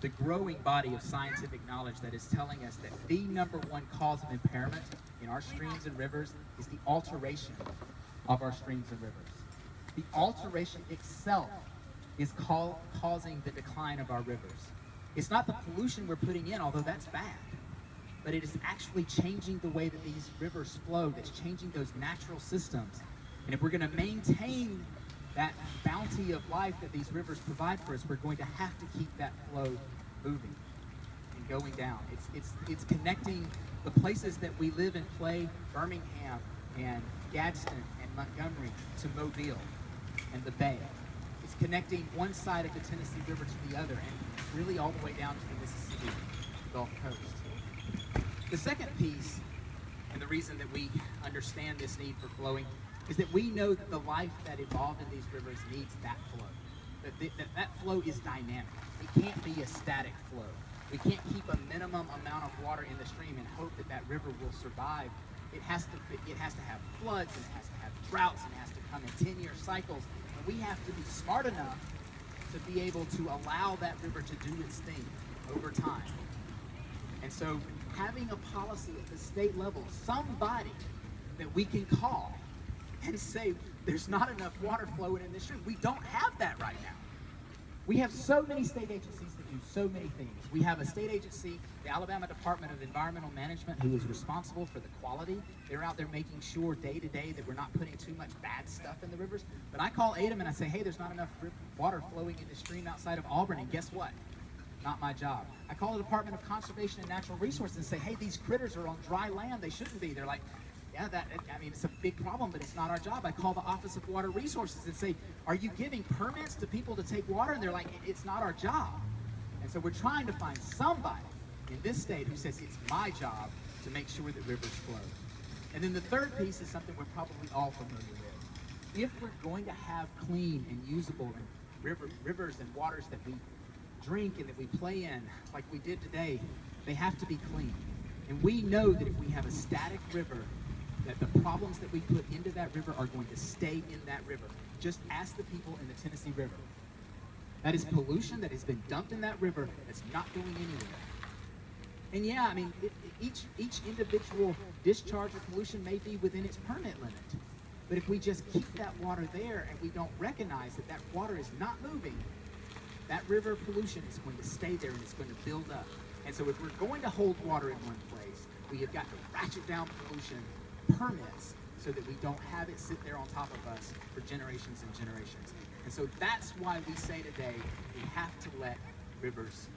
the growing body of scientific knowledge that is telling us that the number one cause of impairment in our streams and rivers is the alteration of our streams and rivers. The alteration itself is causing the decline of our rivers. It's not the pollution we're putting in, although that's bad, but it is actually changing the way that these rivers flow, that's changing those natural systems. And if we're going to maintain that bounty of life that these rivers provide for us, we're going to have to keep that flow moving and going down. It's connecting the places that we live and play, Birmingham and Gadsden and Montgomery, to Mobile and the Bay. It's connecting one side of the Tennessee River to the other, and really all the way down to the Mississippi Gulf Coast. The second piece, and the reason that we understand this need for flowing, is that we know that the life that evolved in these rivers needs that flow. That flow is dynamic. It can't be a static flow. We can't keep a minimum amount of water in the stream and hope that that river will survive. It has to have floods, and it has to have droughts, and it has to come in 10-year cycles. And we have to be smart enough to be able to allow that river to do its thing over time. And so having a policy at the state level, somebody that we can call and say, there's not enough water flowing in this stream. We don't have that right now. We have so many state agencies that do so many things. We have a state agency, the Alabama Department of Environmental Management, who is responsible for the quality. They're out there making sure day to day that we're not putting too much bad stuff in the rivers. But I call ADEM and I say, hey, there's not enough water flowing in the stream outside of Auburn, and guess what? Not my job. I call the Department of Conservation and Natural Resources and say, hey, these critters are on dry land. They shouldn't be. They're like, yeah, it's a big problem, but it's not our job. I call the Office of Water Resources and say, are you giving permits to people to take water? And they're like, it's not our job. And so we're trying to find somebody in this state who says it's my job to make sure that rivers flow. And then the third piece is something we're probably all familiar with. If we're going to have clean and usable and rivers and waters that we drink and that we play in, like we did today, they have to be clean. And we know that if we have a static river, that the problems that we put into that river are going to stay in that river. Just ask the people in the Tennessee River. That is pollution that has been dumped in that river that's not going anywhere. And yeah, I mean, each individual discharge of pollution may be within its permit limit. But if we just keep that water there and we don't recognize that that water is not moving, that river pollution is going to stay there and it's going to build up. And so if we're going to hold water in one place, we have got to ratchet down pollution permits so that we don't have it sit there on top of us for generations and generations. And so that's why we say today we have to let rivers